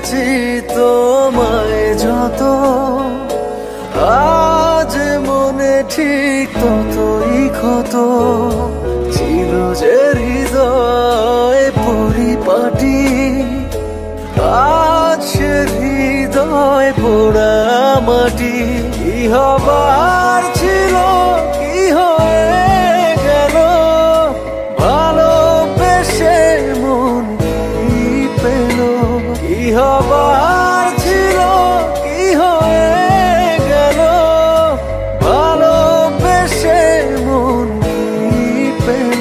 বুঝেছি তোমায় যত, আজ মনে ঠিক ততই ক্ষত। ছিল যে হৃদয় পরিপাটি, আজ সে হৃদয় পোড়া মাটি। কি হবার ছিল কি হয়ে গেল, ভালোবেসে মন কি পেল। কি হবার ছিল কি হয়ে গেল, ভালোবেসে মন কি পেল।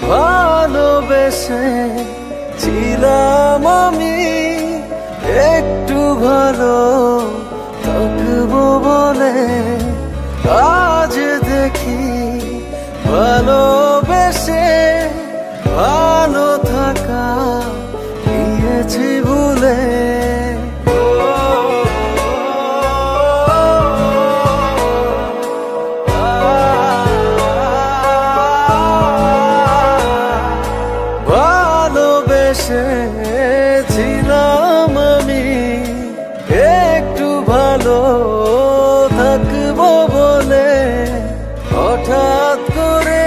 ভালোবেসে ছিলাম আমি, একটু ভালো থাকবো বলে। আজ দেখি ভালোবেসে ভালো থাকা গিয়েছি ভুলে। ছিলাম আমি, একটু ভালো থাকবো বলে। হঠাৎ করে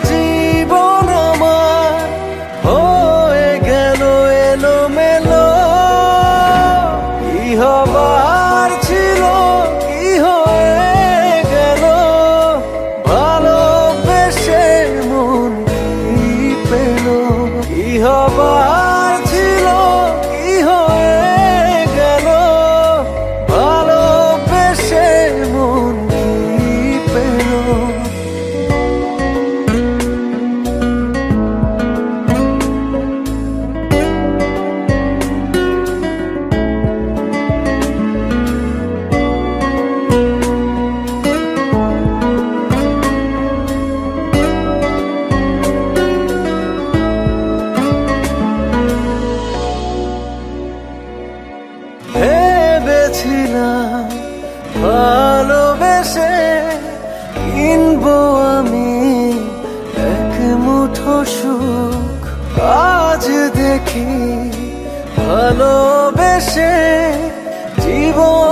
জীবন আমার হয়ে গেল এলোমেলো। কি হবার ছিল কি হয়ে গেল, ভালোবেসে মন কি পেল। কি হবার ছিল কি হয়ে গেল, ভালোবেসে মন কি পেল। ভেবেছিলাম ভালোবেসে কিনবো আমি এক মুঠো সুখ। আজ দেখি ভালোবেসে জীবন